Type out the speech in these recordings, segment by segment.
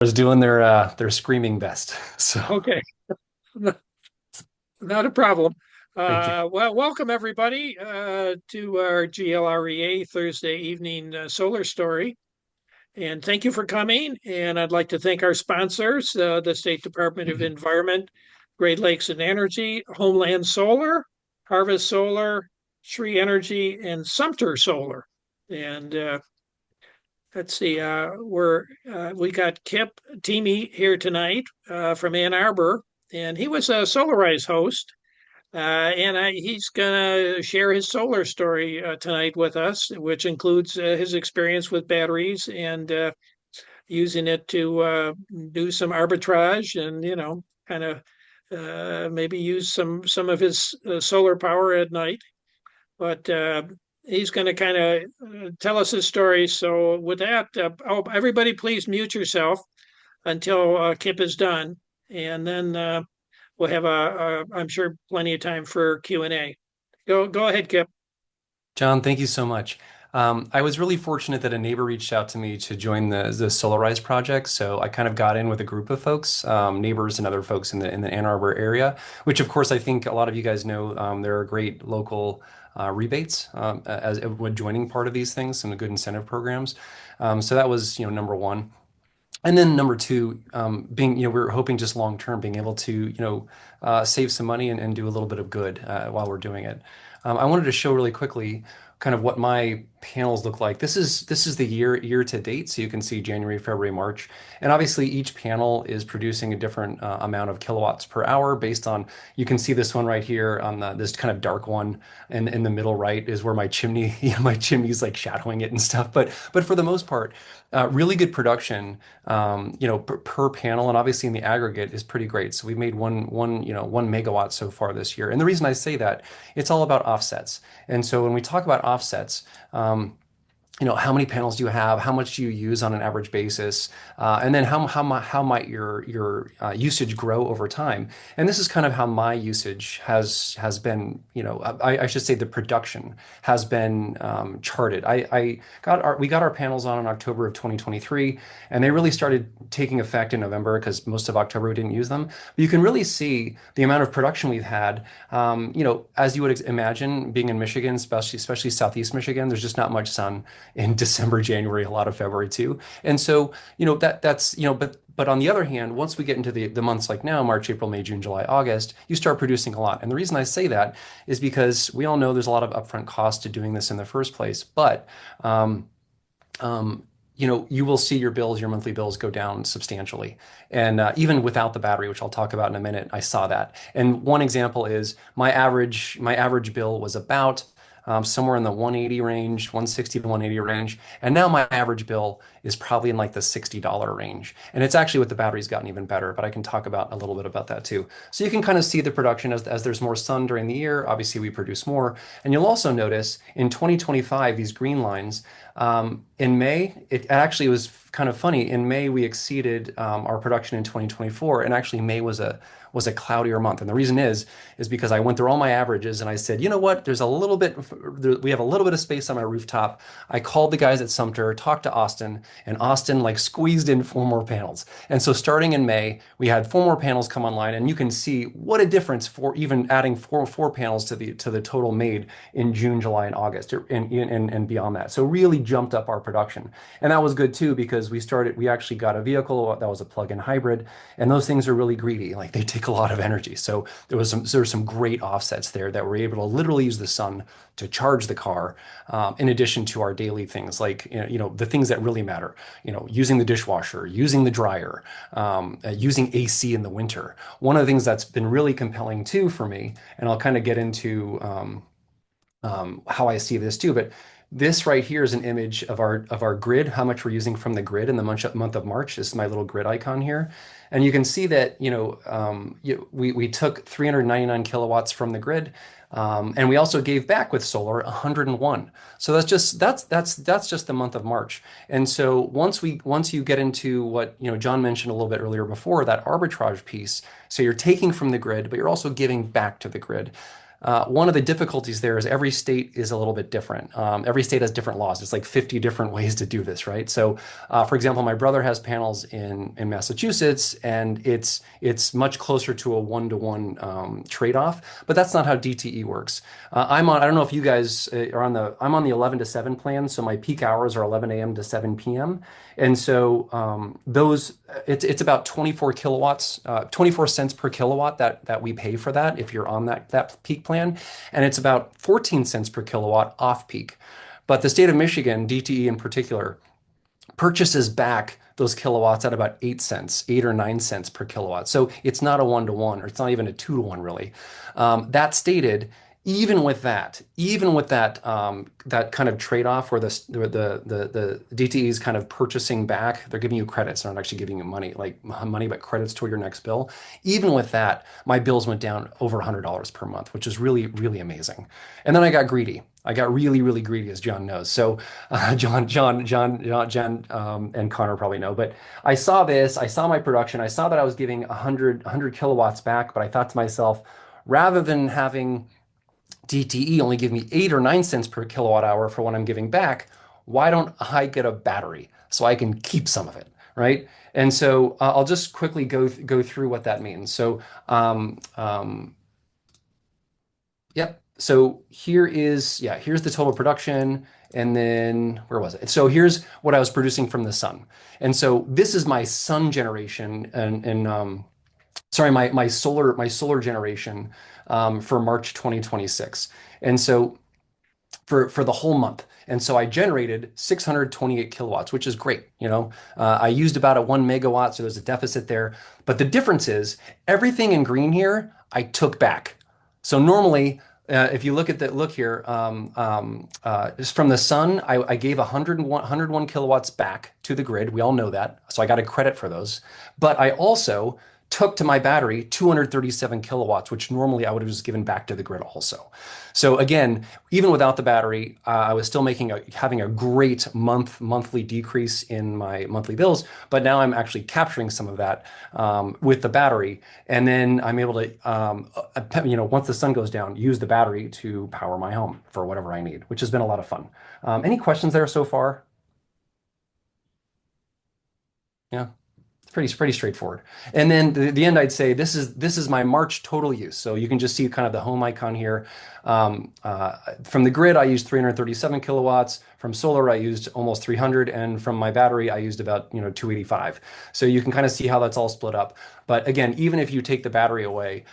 Was doing their screaming best. So Okay, not a problem. thank you. Well, welcome everybody to our GLREA Thursday evening solar story. And thank you for coming. And I'd like to thank our sponsors, the State Department of Environment, Great Lakes and Energy, Homeland Solar, Harvest Solar, Sri Energy, and Sumter Solar. And let's see, we got Kipp Teamey here tonight from Ann Arbor, and he was a Solarize host. He's going to share his solar story tonight with us, which includes his experience with batteries and using it to do some arbitrage and, kind of maybe use some of his solar power at night. But he's going to kind of tell us his story. So, with that, everybody please mute yourself until Kip is done. And then we'll have I'm sure, plenty of time for Q&A. Go ahead, Kip. John, thank you so much. I was really fortunate that a neighbor reached out to me to join the Solarize project. So I kind of got in with a group of folks, neighbors and other folks in the Ann Arbor area, which of course I think a lot of you guys know there are great local rebates as when joining part of these things, some good incentive programs. So that was number one. And then number two, being, we are hoping just long term being able to, save some money and do a little bit of good while we're doing it. I wanted to show really quickly kind of what my panels look like. This is the year to date, so you can see January, February, March, and obviously each panel is producing a different amount of kilowatts per hour based on. You can see this one right here on this kind of dark one, and in the middle right is where my chimney, my chimney's like shadowing it and stuff. But for the most part, really good production, per panel, and obviously in the aggregate is pretty great. So we've made one megawatt so far this year. And the reason I say that, it's all about offsets. And so when we talk about offsets, how many panels do you have? How much do you use on an average basis? And then how might your usage grow over time? And this is kind of how my usage has been. I should say the production has been charted. We got our panels on in October of 2023, and they really started taking effect in November because most of October we didn't use them. But you can really see the amount of production we've had. As you would imagine, being in Michigan, especially Southeast Michigan, there's just not much sun in December, January, a lot of February too. And so, but on the other hand, once we get into the months like now, March, April, May, June, July, August, you start producing a lot. And the reason I say that is because we all know there's a lot of upfront cost to doing this in the first place. But you will see your monthly bills go down substantially. And even without the battery, which I'll talk about in a minute, I saw that. And one example is my average bill was about somewhere in the 180 range, 160 to 180 range. And now my average bill is probably in like the $60 range. And it's actually with the batteries gotten even better, but I can talk about a little bit about that too. So you can kind of see the production as there's more sun during the year. Obviously, we produce more. And you'll also notice in 2025, these green lines, in May, it actually was kind of funny. In May, we exceeded our production in 2024, and actually May was a cloudier month. And the reason is because I went through all my averages and I said, you know what? We have a little bit of space on my rooftop. I called the guys at Sumter, talked to Austin, and Austin like squeezed in four more panels. And so starting in May, we had four more panels come online, and you can see what a difference for even adding four panels to the total made in June, July, and August, and beyond that. So really jumped up our production, and that was good too because we actually got a vehicle that was a plug-in hybrid, and those things are really greedy, like they take a lot of energy. So there were some great offsets there that were able to literally use the sun to charge the car, in addition to our daily things like the things that really matter, using the dishwasher, using the dryer, using AC in the winter. One of the things that's been really compelling too for me, and I'll kind of get into how I see this too, but this right here is an image of our grid, how much we're using from the grid in the month of March. This is my little grid icon here. And you can see that, we took 399 kilowatts from the grid, and we also gave back with solar 101. So that's just the month of March. And so once you get into what, John mentioned a little bit earlier before, that arbitrage piece, so you're taking from the grid, but you're also giving back to the grid. One of the difficulties there is every state is a little bit different. Every state has different laws. It's like 50 different ways to do this, right? So, for example, my brother has panels in Massachusetts, and it's much closer to a one-to-one trade-off. But that's not how DTE works. I'm on. I don't know if you guys are on the. I'm on the 11 to 7 plan, so my peak hours are 11 a.m. to 7 p.m. And so those it's about 24 kilowatts, 24 cents per kilowatt that we pay for that if you're on that peak plan, and it's about 14 cents per kilowatt off peak. But the state of Michigan, DTE in particular, purchases back those kilowatts at about 8 cents, 8 or 9 cents per kilowatt. So it's not a one to one, or it's not even a two to one, really. That stated, that kind of trade-off where the DTE is kind of purchasing back, they're giving you credits, they're not actually giving you money, like money, but credits toward your next bill. Even with that, my bills went down over $100 per month, which is really, really amazing. And then I got greedy. I got really, really greedy, as John knows. So, John, and Connor probably know. But I saw this. I saw my production. I saw that I was giving 100 kilowatts back. But I thought to myself, rather than having DTE only give me 8 or 9 cents per kilowatt hour for what I'm giving back, why don't I get a battery so I can keep some of it, right? And so I'll just quickly go through what that means. So yep. So here's the total production. And then where was it? So here's what I was producing from the sun. And so this is my sun generation and sorry, my solar generation for March 2026. And so for the whole month. And so I generated 628 kilowatts, which is great. I used about a 1 megawatt, so there's a deficit there. But the difference is everything in green here, I took back. So normally, if you look here, just from the sun, I gave 101 kilowatts back to the grid. We all know that. So I got a credit for those. But I also took to my battery 237 kilowatts, which normally I would have just given back to the grid also. So again, even without the battery, I was still having a great monthly decrease in my monthly bills. But now I'm actually capturing some of that with the battery, and then I'm able to, once the sun goes down, use the battery to power my home for whatever I need, which has been a lot of fun. Any questions there so far? Yeah. Pretty straightforward. And then the end, I'd say this is my March total use. So you can just see kind of the home icon here. From the grid, I used 337 kilowatts. From solar, I used almost 300, and from my battery, I used about 285. So you can kind of see how that's all split up. But again, even if you take the battery away,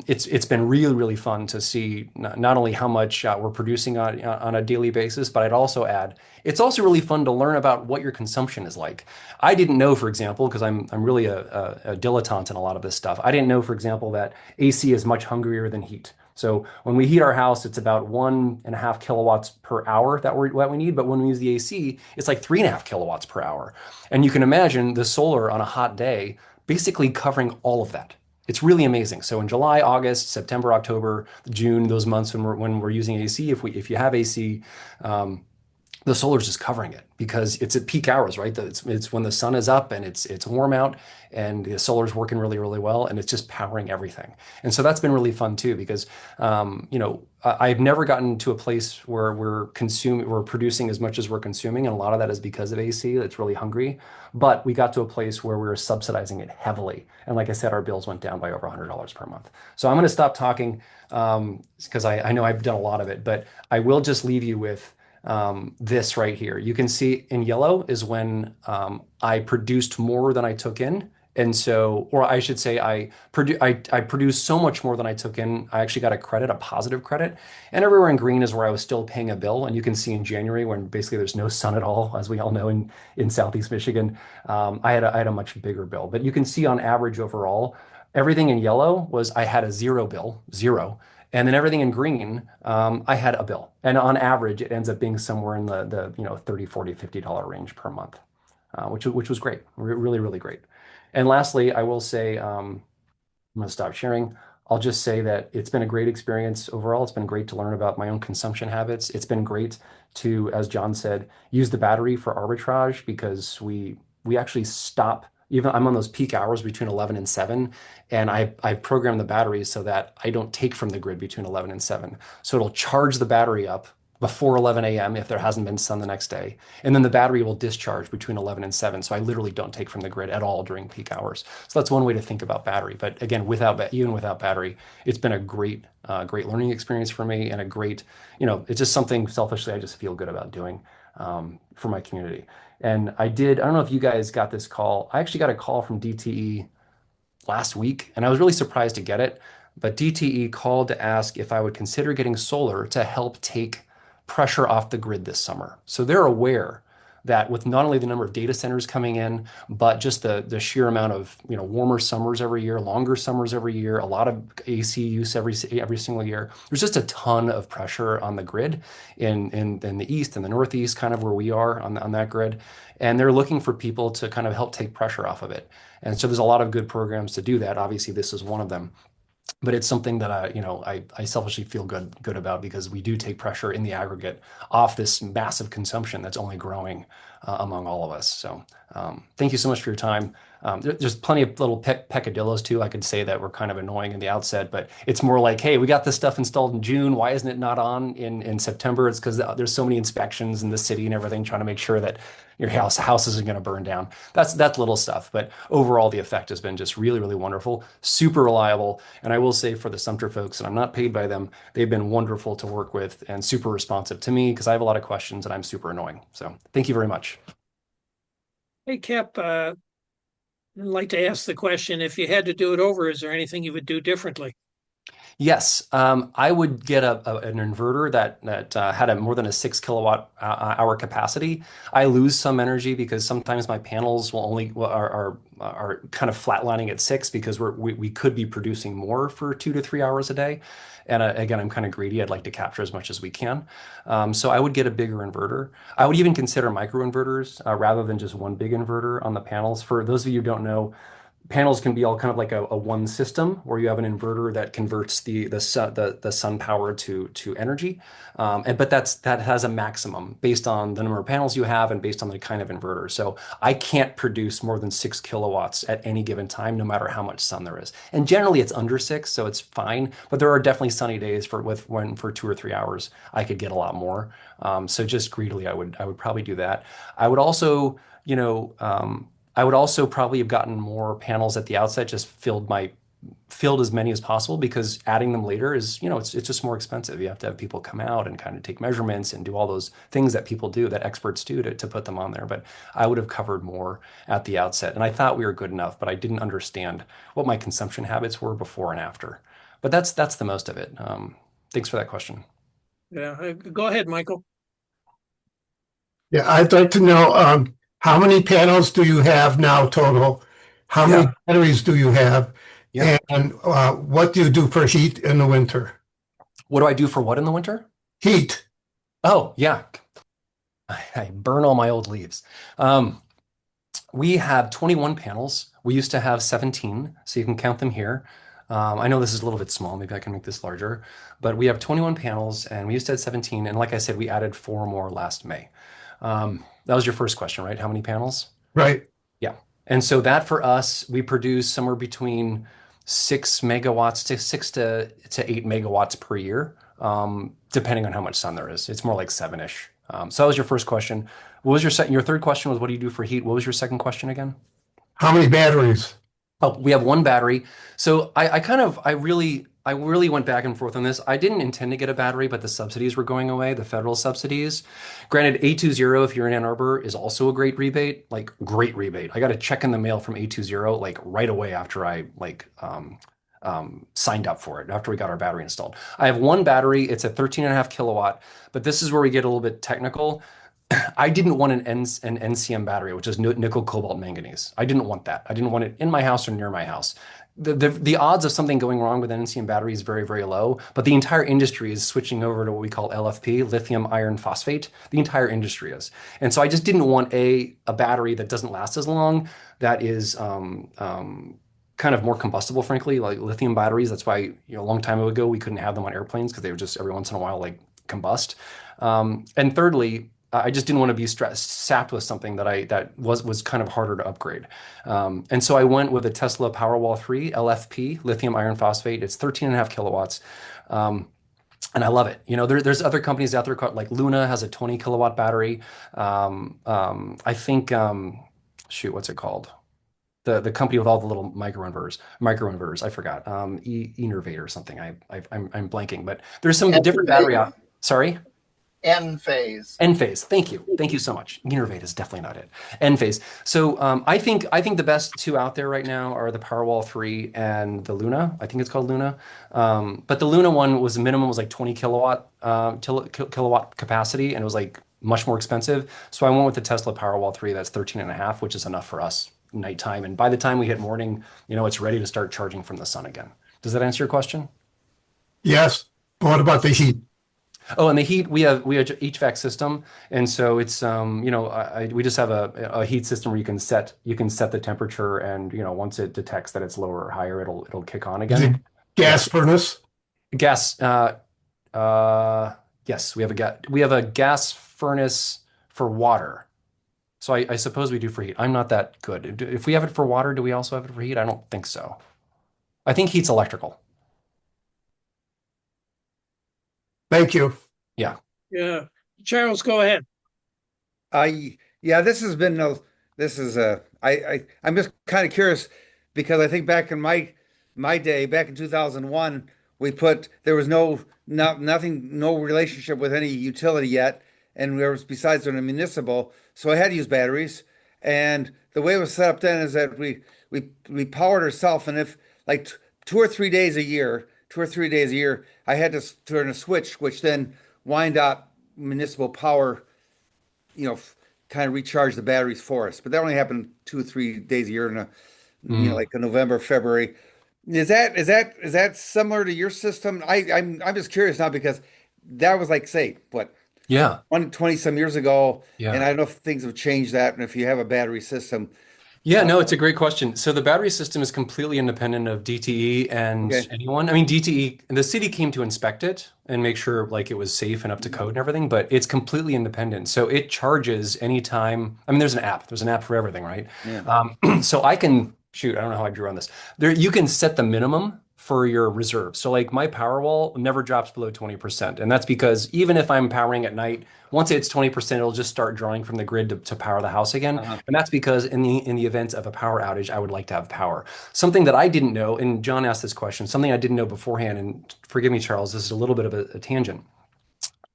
it's been really, really fun to see not only how much we're producing on a daily basis, but I'd also add it's also really fun to learn about what your consumption is like. I didn't know, for example, because I'm really a dilettante in a lot of this stuff. I didn't know, for example, that AC is much hungrier than heat. So when we heat our house, it's about 1.5 kilowatts per hour what we need. But when we use the AC, it's like 3.5 kilowatts per hour. And you can imagine the solar on a hot day basically covering all of that. It's really amazing. So in July, August, September, October, June, those months when we're using AC, if you have AC, the solar is just covering it because it's at peak hours, right? It's when the sun is up and it's warm out and the solar is working really, really well and it's just powering everything. And so that's been really fun too because I've never gotten to a place where we're producing as much as we're consuming, and a lot of that is because of AC. It's really hungry, but we got to a place where we were subsidizing it heavily, and like I said, our bills went down by over $100 per month. So I'm going to stop talking because I know I've done a lot of it, but I will just leave you with this right here. You can see in yellow is when I produced more than I took in. And so, or I should say, I produced so much more than I took in. I actually got a credit, a positive credit. And everywhere in green is where I was still paying a bill. And you can see in January when basically there's no sun at all, as we all know in Southeast Michigan, I had a much bigger bill. But you can see on average overall, everything in yellow was I had a zero bill, zero. And then everything in green, I had a bill. And on average, it ends up being somewhere in the 30, 40, $50 range per month, which was great, really, really great. And lastly, I will say, I'm going to stop sharing. I'll just say that it's been a great experience overall. It's been great to learn about my own consumption habits. It's been great to, as John said, use the battery for arbitrage because we actually stop even I'm on those peak hours between 11 and 7, and I program the batteries so that I don't take from the grid between 11 and 7. So it'll charge the battery up before 11 a.m. if there hasn't been sun the next day. And then the battery will discharge between 11 and 7. So I literally don't take from the grid at all during peak hours. So that's one way to think about battery. But again, even without battery, it's been a great learning experience for me and a great, it's just something selfishly I just feel good about doing for my community. And I don't know if you guys got this call. I actually got a call from DTE last week, and I was really surprised to get it. But DTE called to ask if I would consider getting solar to help take pressure off the grid this summer. So they're aware that with not only the number of data centers coming in, but just the sheer amount of warmer summers every year, longer summers every year, a lot of AC use every single year. There's just a ton of pressure on the grid in the east and the northeast, kind of where we are on that grid, and they're looking for people to kind of help take pressure off of it. And so there's a lot of good programs to do that. Obviously, this is one of them, but it's something that I selfishly feel good about because we do take pressure in the aggregate off this massive consumption that's only growing among all of us. So thank you so much for your time. There's plenty of little peccadillos too. I could say that were kind of annoying in the outset, but it's more like, hey, we got this stuff installed in June. Why isn't it not on in September? It's because there's so many inspections in the city and everything, trying to make sure that your house isn't going to burn down. That's little stuff, but overall the effect has been just really, really wonderful, super reliable. And I will say for the Sumter folks, and I'm not paid by them, they've been wonderful to work with and super responsive to me because I have a lot of questions and I'm super annoying. So thank you very much. Hey, Kipp, I'd like to ask the question, if you had to do it over, is there anything you would do differently? Yes, I would get an inverter that had a more than a 6 kilowatt hour capacity. I lose some energy because sometimes my panels will only are kind of flatlining at 6 because we could be producing more for 2 to 3 hours a day. And again, I'm kind of greedy. I'd like to capture as much as we can. So I would get a bigger inverter. I would even consider microinverters rather than just one big inverter on the panels. For those of you who don't know, panels can be all kind of like a one system where you have an inverter that converts the sun power to energy, but that has a maximum based on the number of panels you have and based on the kind of inverter. So I can't produce more than 6 kilowatts at any given time, no matter how much sun there is. And generally, it's under 6, so it's fine. But there are definitely sunny days when for 2 or 3 hours I could get a lot more. So just greedily, I would probably do that. I would also, you know. I would also probably have gotten more panels at the outset, just filled as many as possible because adding them later is, it's just more expensive. You have to have people come out and kind of take measurements and do all those things that people do, that experts do to put them on there. But I would have covered more at the outset. And I thought we were good enough, but I didn't understand what my consumption habits were before and after. But that's the most of it. Thanks for that question. Yeah, go ahead, Michael. Yeah, I'd like to know how many panels do you have now total? How many Yeah. batteries do you have? Yeah. And what do you do for heat in the winter? What do I do for what in the winter? Heat. Oh, yeah. I burn all my old leaves. We have 21 panels. We used to have 17, so you can count them here. I know this is a little bit small. Maybe I can make this larger. But we have 21 panels, and we used to have 17. And like I said, we added 4 more last May. That was your first question, right? How many panels? Right. Yeah. And so that for us, we produce somewhere between 6 megawatts to 6 to 8 megawatts per year, depending on how much sun there is. It's more like seven-ish. So that was your first question. What was your second? Your third question was, what do you do for heat? What was your second question again? How many batteries? Oh, we have one battery. So I really went back and forth on this. I didn't intend to get a battery, but the subsidies were going away, the federal subsidies. Granted, A20, if you're in Ann Arbor, is also a great rebate, like great rebate. I got a check in the mail from A20 like right away after I signed up for it, after we got our battery installed. I have one battery. It's a 13 and a half kilowatt, but this is where we get a little bit technical. I didn't want an NCM battery, which is nickel, cobalt, manganese. I didn't want that. I didn't want it in my house or near my house. The odds of something going wrong with an NCM battery is very, very low, but the entire industry is switching over to what we call LFP, lithium iron phosphate. The entire industry is. And so I just didn't want a battery that doesn't last as long, that is kind of more combustible, frankly, like lithium batteries. That's why, a long time ago, we couldn't have them on airplanes because they would just every once in a while like combust. And thirdly, I just didn't want to be sapped with something that was kind of harder to upgrade. And so I went with a Tesla Powerwall 3 LFP, lithium iron phosphate. It's 13.5 kilowatts. Um, and I love it. There's other companies out there like Luna has a 20 kilowatt battery. I think, shoot, what's it called? The company with all the little microinverters. I forgot. Enervate or something. I'm blanking, but there's some different battery N-phase. out. Sorry. N-phase. Enphase. Thank you. Thank you so much. Enervate is definitely not it. Enphase. So I think the best two out there right now are the Powerwall 3 and the Luna. I think it's called Luna. But the Luna one was minimum was like 20 kilowatt capacity, and it was like much more expensive. So I went with the Tesla Powerwall 3 that's 13 and a half, which is enough for us nighttime. And by the time we hit morning, it's ready to start charging from the sun again. Does that answer your question? Yes. What about the heat? Oh, and the heat, we have HVAC system, and so it's we just have a heat system where you can set the temperature, and once it detects that it's lower or higher, it'll kick on The again. Yeah. gas furnace? Gas. Yes, we have a gas furnace for water. So I suppose we do for heat. I'm not that good. If we have it for water, do we also have it for heat? I don't think so. I think heat's electrical. Thank you. Yeah. Yeah. Charles, go ahead. Yeah, this has been a this is a I'm just kind of curious because I think back in my day, back in 2001, there was nothing, no relationship with any utility yet, and there was besides on a municipal, so I had to use batteries. And the way it was set up then is that we powered ourselves, and if like 2 or 3 days a year, I had to turn a switch, which then wind up municipal power, you know, kind of recharge the batteries for us. But that only happened 2 or 3 days a year in Mm. like a November, February. Is that similar to your system? I'm just curious now because that was like say what Yeah. 20 some years ago, and Yeah. I don't know if things have changed that and if you have a battery system. Yeah, Uh, no, it's a great question. So the battery system is completely independent of DTE and okay. anyone. I mean, DTE, the city came to inspect it and make sure like it was safe and up to code and everything, but it's completely independent. So it charges anytime. I mean, there's an app. There's an app for everything, right? Yeah. So I can shoot. I don't know how I drew on this. There, you can set the minimum for your reserve. So like my power wall never drops below 20%, and that's because even if I'm powering at night, once it's 20%, it'll just start drawing from the grid to power the house again. Uh-huh. And that's because in the event of a power outage, I would like to have power. Something that I didn't know, and John asked this question, something I didn't know beforehand, and forgive me, Charles, this is a little bit of a tangent.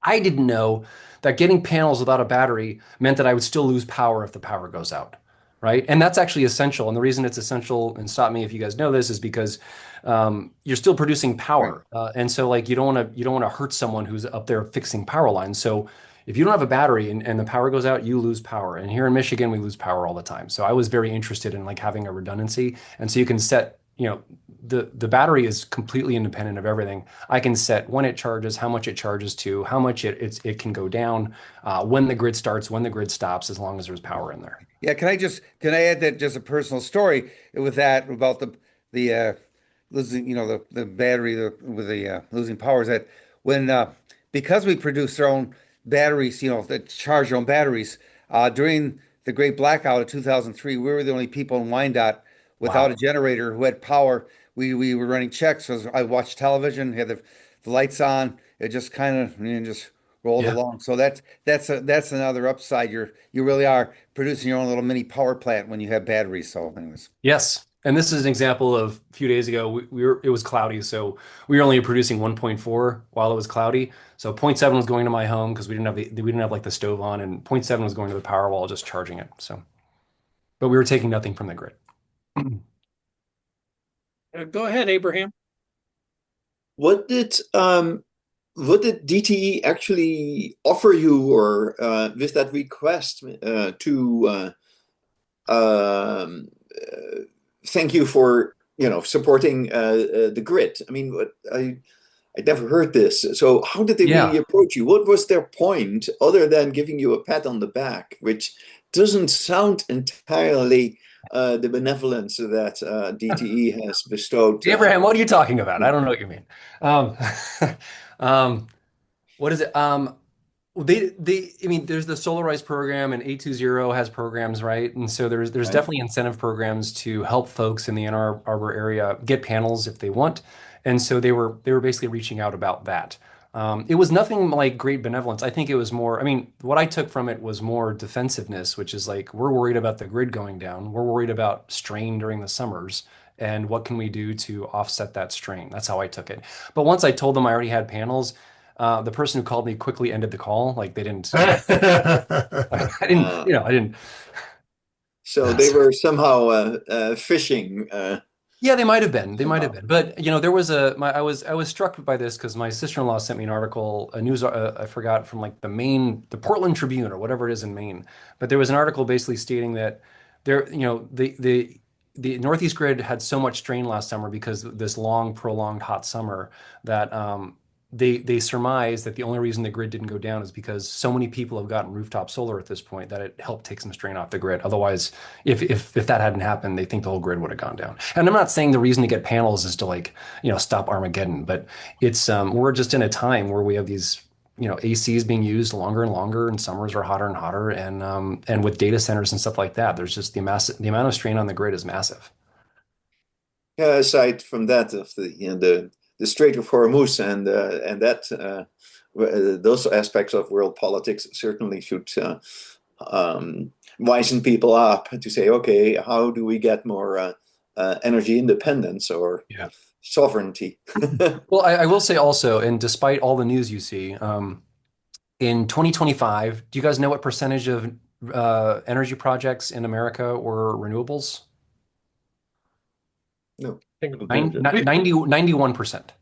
I didn't know that getting panels without a battery meant that I would still lose power if the power goes out, right? And that's actually essential. And the reason it's essential, and stop me if you guys know this, is because you're still producing Right. power, and so like you don't want to hurt someone who's up there fixing power lines. So if you don't have a battery and the power goes out, you lose power. And here in Michigan, we lose power all the time. So I was very interested in like having a redundancy, and so you can set, the battery is completely independent of everything. I can set when it charges, how much it charges to, how much it can go down, when the grid starts, when the grid stops, as long as there's power in there. Yeah, can I add that just a personal story with that about the losing, the battery with the losing powers that when because we produce our own batteries, that charge our own batteries, during the Great Blackout of 2003, we were the only people in Wyandotte without a Wow. generator who had power. We were running checks. So I watched television, had the lights on. It just kind of just rolled Yeah. along. So that's another upside. You really are producing your own little mini power plant when you have batteries. So anyways. Yes. And this is an example of a few days ago, it was cloudy. So we were only producing 1.4 while it was cloudy. So zero point 0.7 was going to my home because we didn't have like the stove on, and zero point 0.7 was going to the power wall, just charging it. So, but we were taking nothing from the grid. Go ahead, Abraham. What did DTE actually offer you, or with that request to thank you for supporting the grid? I mean, I never heard this. So how did they really Yeah. approach you? What was their point other than giving you a pat on the back, which doesn't sound entirely the benevolence that DTE has bestowed. Abraham, what are you talking about? I don't know what you mean. Um, um, what is it? I mean, there's the Solarize program and 820 has programs, right? And so there's Right? definitely incentive programs to help folks in the Ann Arbor area get panels if they want. And so they were basically reaching out about that. It was nothing like great benevolence. I think it was more, I mean, what I took from it was more defensiveness, which is like, we're worried about the grid going down. We're worried about strain during the summers. And what can we do to offset that strain? That's how I took it. But once I told them I already had panels, the person who called me quickly ended the call. Like they didn't, I didn't, Uh, I didn't. so they were somehow fishing Yeah, they might have been. They might have somehow. been. But there was I was struck by this because my sister-in-law sent me an article, a news I forgot from like the Portland Tribune or whatever it is in Maine. But there was an article basically stating that the Northeast grid had so much strain last summer because of this long, prolonged hot summer that they surmised that the only reason the grid didn't go down is because so many people have gotten rooftop solar at this point that it helped take some strain off the grid. Otherwise, if that hadn't happened, they think the whole grid would have gone down. And I'm not saying the reason to get panels is to like, stop Armageddon, but it's we're just in a time where we have these, ACs being used longer and longer, and summers are hotter and hotter, and with data centers and stuff like that, there's just the amount of strain on the grid is massive. Yeah, aside from that, of the Strait of Hormuz and that those aspects of world politics certainly should wisen people up to say, okay, how do we get more energy independence or Yeah. sovereignty? Well, I will say also, and despite all the news you see, in 2025, do you guys know what percentage of energy projects in America were renewables? No. Single Nine- digit. ni- 90, 91%.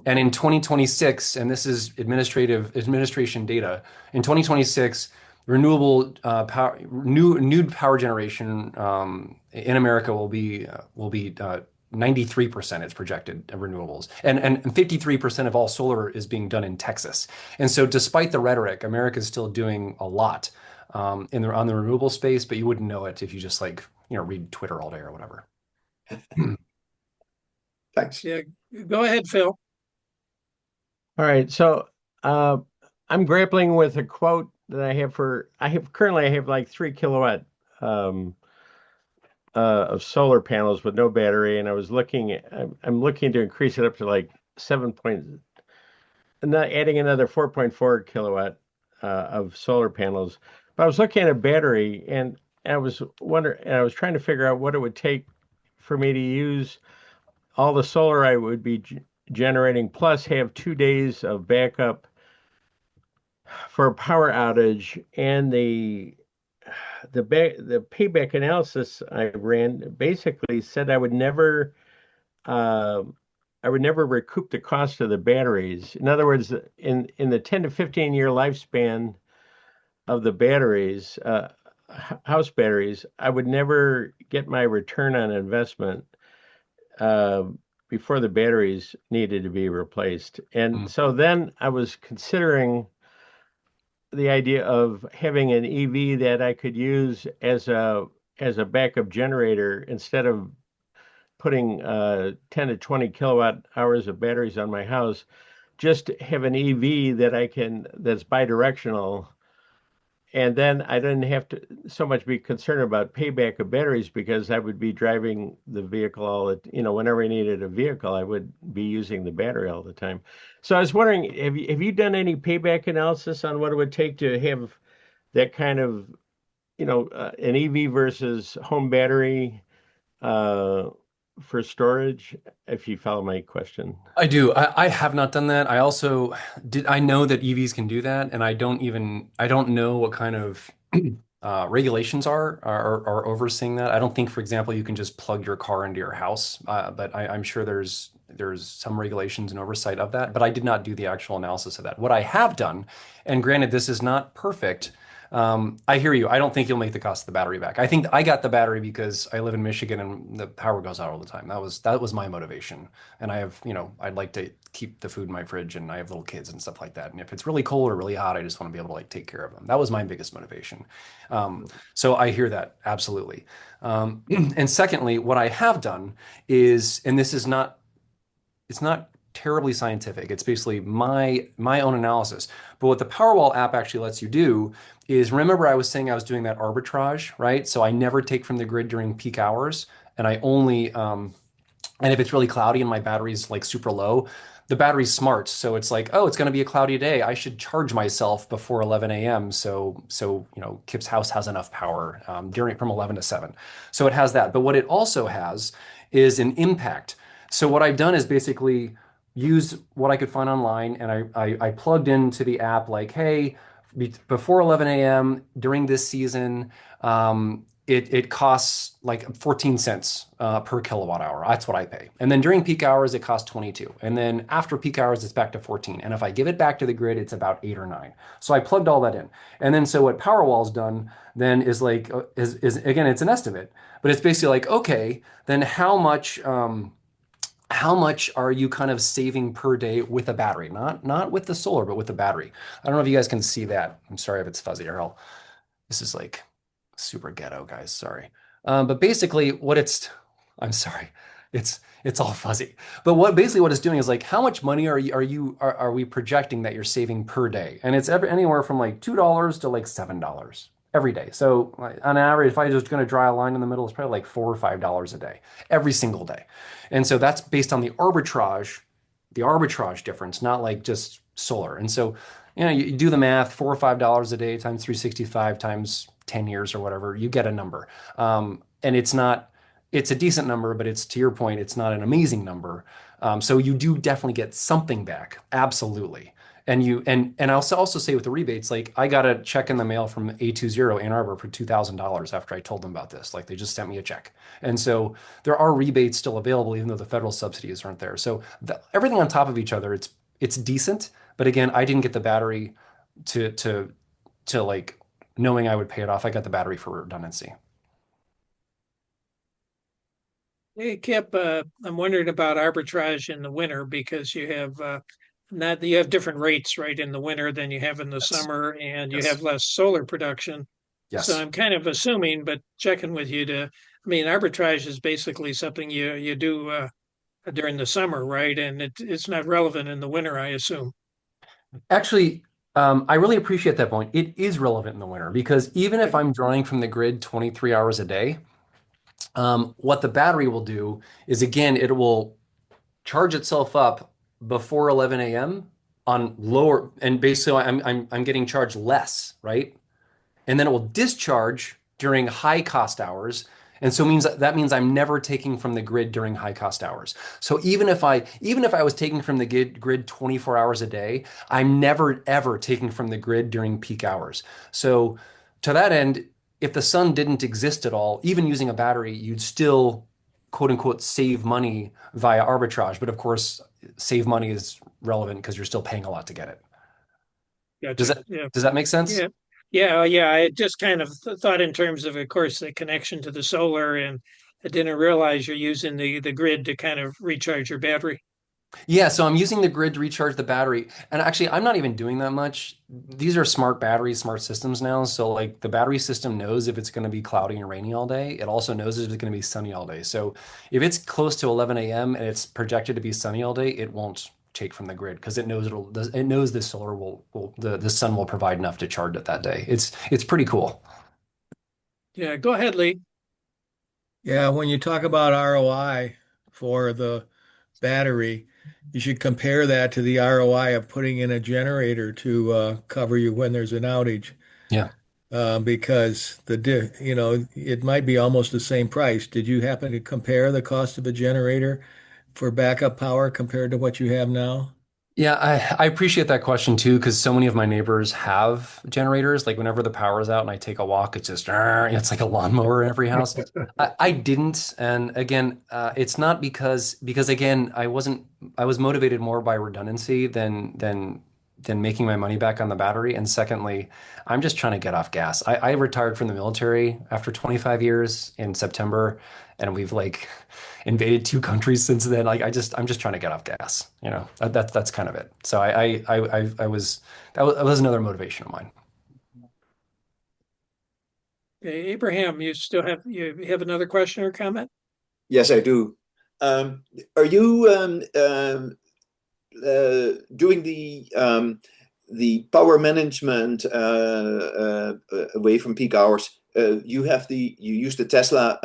And in 2026, and this is administration data, in 2026, renewable power, new power generation in America will be 93%. It's projected of renewables, and 53% of all solar is being done in Texas. And so, despite the rhetoric, America is still doing a lot on the renewable space, but you wouldn't know it if you just like read Twitter all day or whatever. Thanks. Yeah, go ahead, Phil. All right. So uh, I'm grappling with a quote that I have like 3 kilowatt um, of solar panels with no battery, and I'm looking to increase it up to like 7 point, not adding another 4.4 kilowatt of solar panels. But I was looking at a battery, and I was trying to figure out what it would take for me to use all the solar I would be generating, plus have 2 days of backup for a power outage. And the payback analysis I ran basically said uh, I would never recoup the cost of the batteries. In other words, in the 10 to 15 year lifespan of the batteries, house batteries, I would never get my return on investment uh, before the batteries needed to be replaced. And Mm. so then I was considering the idea of having an EV that I could use as a backup generator instead of putting 10 to 20 kilowatt hours of batteries on my house. Just have an EV that's bidirectional, and then I didn't have to so much be concerned about payback of batteries because I would be driving the vehicle whenever I needed a vehicle, I would be using the battery all the time. So I was wondering, have you done any payback analysis on what it would take to have that kind of, an EV versus home battery uh, for storage, if you follow my question? I do. I have not done that. I know that EVs can do that, and I don't know what kind of regulations are overseeing that. I don't think, for example, you can just plug your car into your house, but I'm sure there's some regulations and oversight of that. But I did not do the actual analysis of that. What I have done, and granted, this is not perfect. I hear you. I don't think you'll make the cost of the battery back. I think I got the battery because I live in Michigan and the power goes out all the time. That was my motivation. And I'd like to keep the food in my fridge, and I have little kids and stuff like that. And if it's really cold or really hot, I just want to be able to like take care of them. That was my biggest motivation. So I hear that absolutely. And secondly, what I have done is, and this is not, it's not terribly scientific. It's basically my own analysis. But what the Powerwall app actually lets you do is, remember I was saying I was doing that arbitrage, right? So I never take from the grid during peak hours, and I only and if it's really cloudy and my battery's like super low, the battery's smart. So it's like, oh, it's going to be a cloudy day. I should charge myself before 11 a.m. So Kipp's house has enough power during from 11 to 7. So it has that. But what it also has is an impact. So what I've done is basically use what I could find online, and I plugged into the app like, hey, before 11 a.m. during this season, it costs like 14 cents per kilowatt hour. That's what I pay. And then during peak hours, it costs 22. And then after peak hours, it's back to 14. And if I give it back to the grid, it's about 8 or 9. So I plugged all that in. And then so what Powerwall's done then is like, is again, it's an estimate, but it's basically like, okay, then how much are you kind of saving per day with a battery? Not with the solar, but with the battery. I don't know if you guys can see that. I'm sorry if it's fuzzy, or this is like super ghetto, guys. Sorry. But basically I'm sorry. It's all fuzzy. But what it's doing is like, how much money are we projecting that you're saving per day? And it's anywhere from like $2 to like $7 every day. So like, on average, if I just going to draw a line in the middle, it's probably like $4 or $5 a day, every single day. And so that's based on the arbitrage difference, not like just solar. And so, you do the math, $4 or $5 a day times 365 times 10 years or whatever, you get a number. And it's a decent number, but it's, to your point, it's not an amazing number. So you do definitely get something back. Absolutely. And I'll also say with the rebates, like I got a check in the mail from A20 Ann Arbor for $2,000 after I told them about this. Like they just sent me a check. And so there are rebates still available, even though the federal subsidies aren't there. So everything on top of each other, it's decent. But again, I didn't get the battery to like knowing I would pay it off. I got the battery for redundancy. Hey, Kip, I'm wondering about arbitrage in the winter because you have not you have different rates, right, in the winter than you have in the Yes. summer, and you Yes. have less solar production. So Yes. I'm kind of assuming, but checking with you I mean, arbitrage is basically something you do during the summer, right? And it's not relevant in the winter, I assume. Actually, I really appreciate that point. It is relevant in the winter because even if Okay. I'm drawing from the grid 23 hours a day, what the battery will do is, again, it will charge itself up before 11 a.m. on lower, and basically I'm getting charged less, right? And then it will discharge during high cost hours. And so that means I'm never taking from the grid during high cost hours. So even if I was taking from the grid 24 hours a day, I'm never ever taking from the grid during peak hours. So to that end, if the sun didn't exist at all, even using a battery, you'd still quote unquote save money via arbitrage. But of course, save money is relevant because you're still paying a lot to get it. Does Gotcha. that Yeah. does that make sense? Yeah. Yeah. I just kind of thought in terms of course, the connection to the solar, and I didn't realize you're using the grid to kind of recharge your battery. Yeah, so I'm using the grid to recharge the battery. And actually, I'm not even doing that much. These are smart batteries, smart systems now. So like the battery system knows if it's going to be cloudy and rainy all day. It also knows if it's going to be sunny all day. So if it's close to 11 a.m. and it's projected to be sunny all day, it won't take from the grid because it knows the solar the sun will provide enough to charge it that day. It's pretty cool. Yeah. Go ahead, Lee. Yeah, when you talk about ROI for the battery, you should compare that to the ROI of putting in a generator to cover you when there's an outage. Yeah. Because it might be almost the same price. Did you happen to compare the cost of a generator for backup power compared to what you have now? Yeah, I appreciate that question too, because so many of my neighbors have generators. Like whenever the power is out and I take a walk, it's just, it's like a lawnmower in every house. I didn't. And again, it's not because again, I was motivated more by redundancy than making my money back on the battery. And secondly, I'm just trying to get off gas. I retired from the military after 25 years in September, and we've like invaded 2 countries since then. Like I'm just trying to get off gas. That's kind of it. So I was that was another motivation of mine. Okay, Abraham, you have another question or comment? Yes, I do. Are you doing the power management away from peak hours, you use the Tesla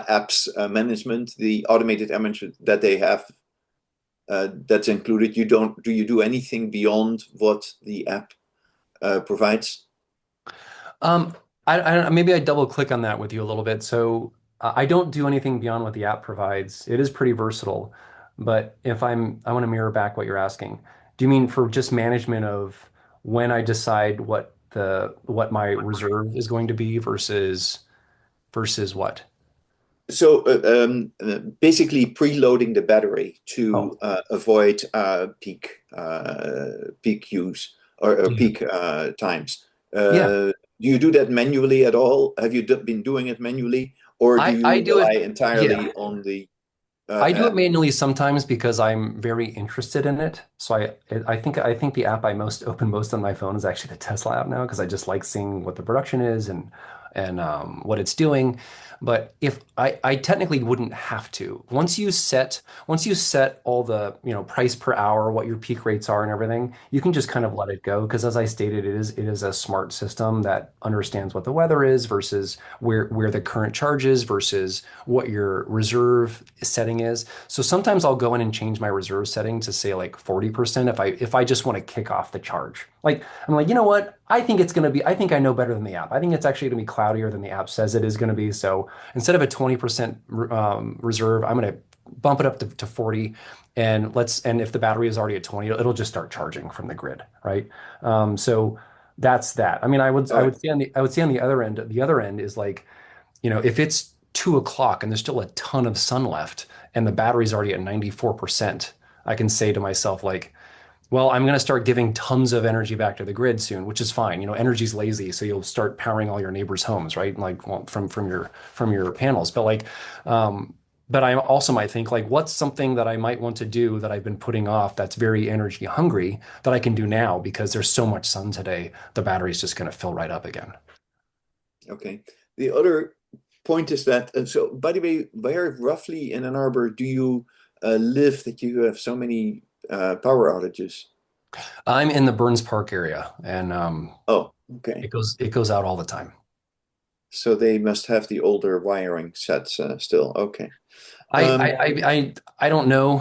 apps management, the automated management that they have. That's included. Do you do anything beyond what the app provides? Um, maybe I double click on that with you a little bit. So I don't do anything beyond what the app provides. It is pretty versatile, but I want to mirror back what you're asking. Do you mean for just management of when I decide what my reserve is going to be versus what? So basically preloading the battery to Oh, avoid peak use or yeah. peak times. Yeah. Do you do that manually at all? Have you been doing it manually, or do I you do rely it. Yeah. entirely on the I do it app? manually sometimes because I'm very interested in it. So I think the app I most open most on my phone is actually the Tesla app now because I just like seeing what the production is and what it's doing. But if I technically wouldn't have to. Once you set all the, price per hour, what your peak rates are and everything, you can just kind of let it go because as I stated, it is a smart system that understands what the weather is versus where the current charge is versus what your reserve setting is. So sometimes I'll go in and change my reserve setting to say like 40% if I just want to kick off the charge. Like I'm like, you know what? I think I know better than the app. I think it's actually going to be cloudier than the app says it is going to be. So instead of a 20% reserve, I'm going to bump it up to 40 and if the battery is already at 20, it'll just start charging from the grid, right? So that's that. I mean, I would All I right. would say on the other end is like if it's 2 o'clock and there's still a ton of sun left and the battery's already at 94%, I can say to myself, like, well, I'm going to start giving tons of energy back to the grid soon, which is fine. Energy's lazy, so you'll start powering all your neighbors' homes, right? Like, well, from your panels. But I also might think, like, what's something that I might want to do that I've been putting off that's very energy hungry that I can do now because there's so much sun today, the battery's just going to fill right up again. Okay. The other point is that, so by the way, where roughly in Ann Arbor do you live that you have so many power outages? I'm in the Burns Park area, and Oh, it okay. goes out all the time. So they must have the older wiring sets still. Okay. I I Um, I I don't know.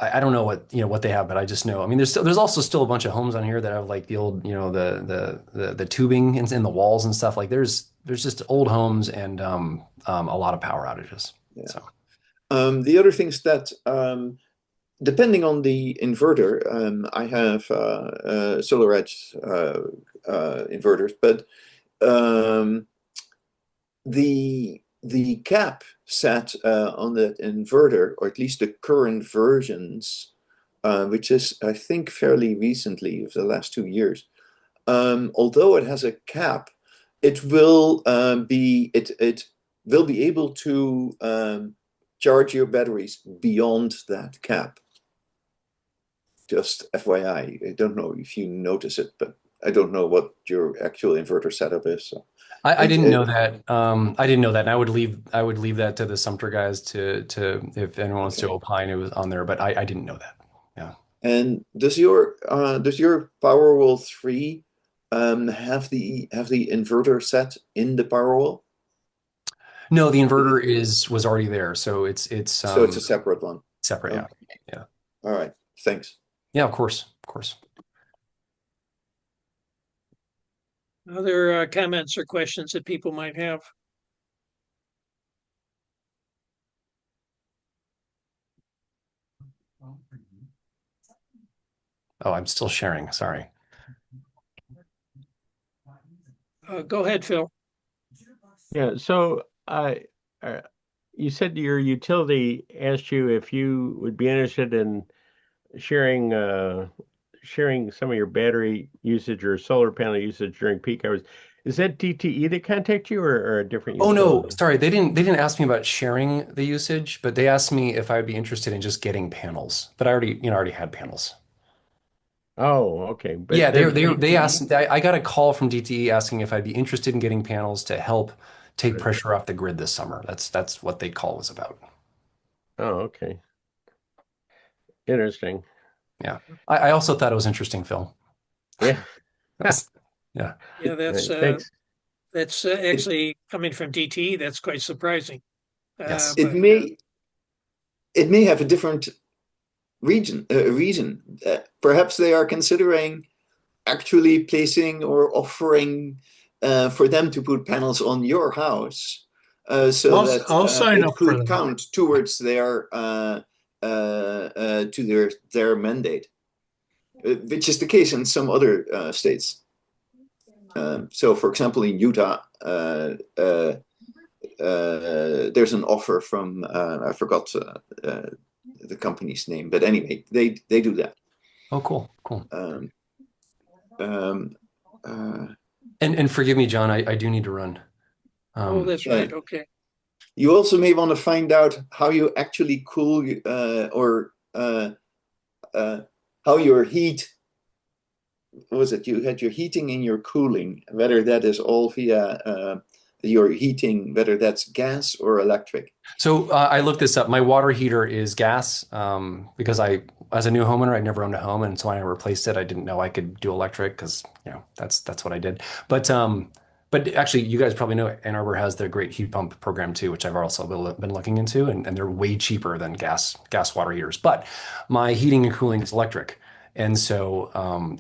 I don't know what they have, but I just know. I mean, there's also still a bunch of homes on here that have like the old, the tubing in the walls and stuff. Like there's just old homes and a lot of power outages. yeah. So The other things that depending on the inverter, I have SolarEdge inverters, but um, the cap set on the inverter, or at least the current versions, which is I think fairly recently, of the last 2 years, although it has a cap, it will be able to charge your batteries beyond that cap. Just FYI, I don't know if you notice it, but I don't know what your actual inverter setup is. So I it, didn't it know that. I didn't know that, and I would leave that to the Sumter guys to if anyone wants to okay. opine it was on there, but I didn't know that. Yeah. And does your Powerwall 3 have the inverter set in the Powerwall? No, the Is it, inverter was already there, so it's so it's a separate one. separate. Yeah. Okay. Yeah. All right. Thanks. Yeah. Of course. Of course. Other comments or questions that people might have? Oh, I'm still sharing. Sorry. Go ahead, Phil. Yeah. So, uh, you said your utility asked you if you would be interested in sharing sharing some of your battery usage or solar panel usage during peak hours. Is that DTE that contact you or a different Oh no, utility? sorry. They didn't ask me about sharing the usage, but they asked me if I would be interested in just getting panels. But I already had panels. Oh, okay. Yeah, But they DTE? asked. I got a call from DTE asking if I'd be interested in getting panels to help take pressure off the grid this summer. That's what the call was about. Oh, okay. Interesting. Yeah. I also thought it was interesting, Phil. Yeah. Yeah. Yeah, Thanks. that's It, actually coming from DT. That's quite surprising. Yes. it But may have a different reason. Perhaps they are considering actually placing or offering for them to put panels on your house, so that I'll sign it up for could that. count towards their mandate, which is the case in some other states. So, for example, in Utah, there's an offer from I forgot the company's name, but anyway, they do that. Oh, cool. Cool. Um, um, uh, And forgive me, John, I do need to run. oh, that's yeah. right. Okay. You also may want to find out how you actually cool or how your heat, what was it? You had your heating and your cooling, whether that is all via your heating, whether that's gas or electric. So I looked this up. My water heater is gas because as a new homeowner, I never owned a home, and so when I replaced it, I didn't know I could do electric because that's what I did. But actually, you guys probably know Ann Arbor has their great heat pump program too, which I've also been looking into, and they're way cheaper than gas water heaters. But my heating and cooling is electric. And so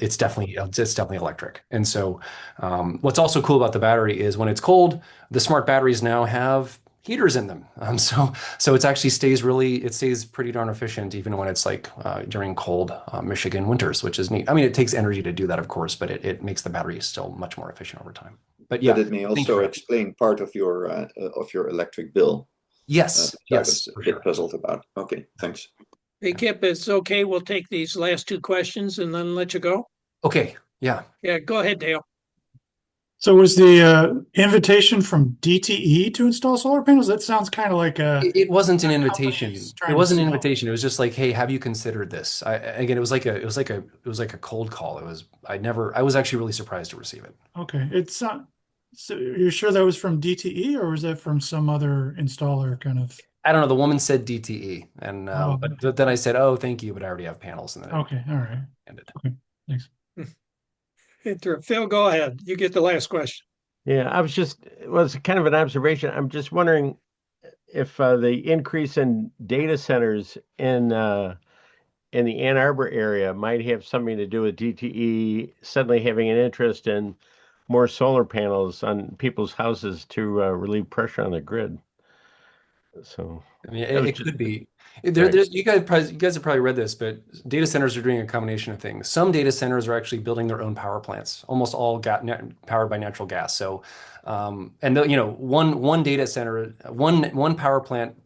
it's definitely electric. And so what's also cool about the battery is when it's cold, the smart batteries now have heaters in them. So it stays pretty darn efficient even when it's like during cold Michigan winters, which is neat. I mean, it takes energy to do that, of course, but it makes the battery still much more efficient over time. But But yeah, it may thank you also for explain part of your electric bill, yes, which I yes, was a for bit sure. puzzled about. Okay, thanks. Hey, Kip, it's okay. We'll take these last two questions and then let you go. Okay, yeah. Yeah, go ahead, Dale. So was the invitation from DTE to install solar panels? That sounds kind of like It wasn't an companies invitation. It trying to wasn't an sell. invitation. It was just like, hey, have you considered this? Again, it was like a cold call. I was actually really surprised to receive it. Okay, it's not. So you're sure that was from DTE or was that from some other installer kind of? I don't know. The woman said DTE, and Oh, but then I said, "Oh, thank you," but I already have panels, and then it okay, all right. ended. Okay, thanks. Phil, go ahead. You get the last question. Yeah, it was kind of an observation. I'm just wondering if the increase in data centers in the Ann Arbor area might have something to do with DTE suddenly having an interest in more solar panels on people's houses to relieve pressure on the grid. So I mean, that was it just could be. right. You guys have probably read this, but data centers are doing a combination of things. Some data centers are actually building their own power plants, almost all powered by natural gas. So, one data center, one power plant,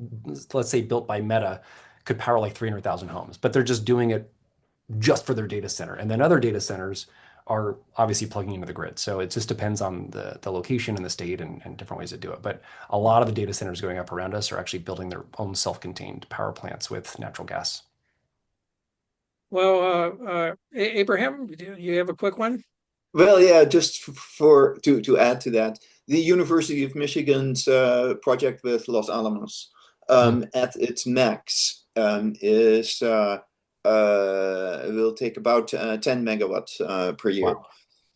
let's say built by Meta, could power like 300,000 homes, but they're just doing it just for their data center. And then other data centers are obviously plugging into the grid. So it just depends on the location and the state and different ways to do it. But a lot of the data centers going up around us are actually building their own self-contained power plants with natural gas. Well, Abraham, do you have a quick one? Well, yeah, just to add to that, the University of Michigan's project with Los Alamos at its max is will take about 10 megawatts per year, Wow.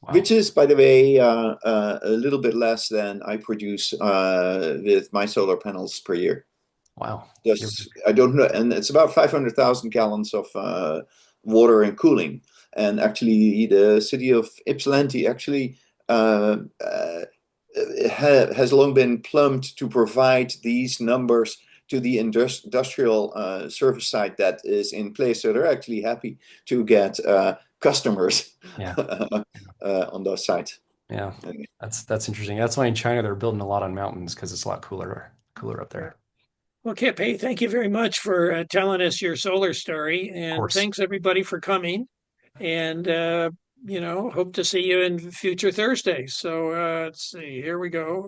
Wow. which is, by the way, a little bit less than I produce with my solar panels per year. Wow. Just I don't know, and it's about 500,000 gallons of water and cooling. And actually, the city of Ypsilanti actually has long been plumbed to provide these numbers to the industrial service site that is in place. So they're actually happy to get customers Yeah. on those sites. Yeah. That's interesting. That's why in China they're building a lot on mountains because it's a lot cooler up there. Well, Kip, hey, thank you very much for telling us your solar story. Of And course. thanks everybody for coming. And, hope to see you in future Thursdays. So let's see, here we go.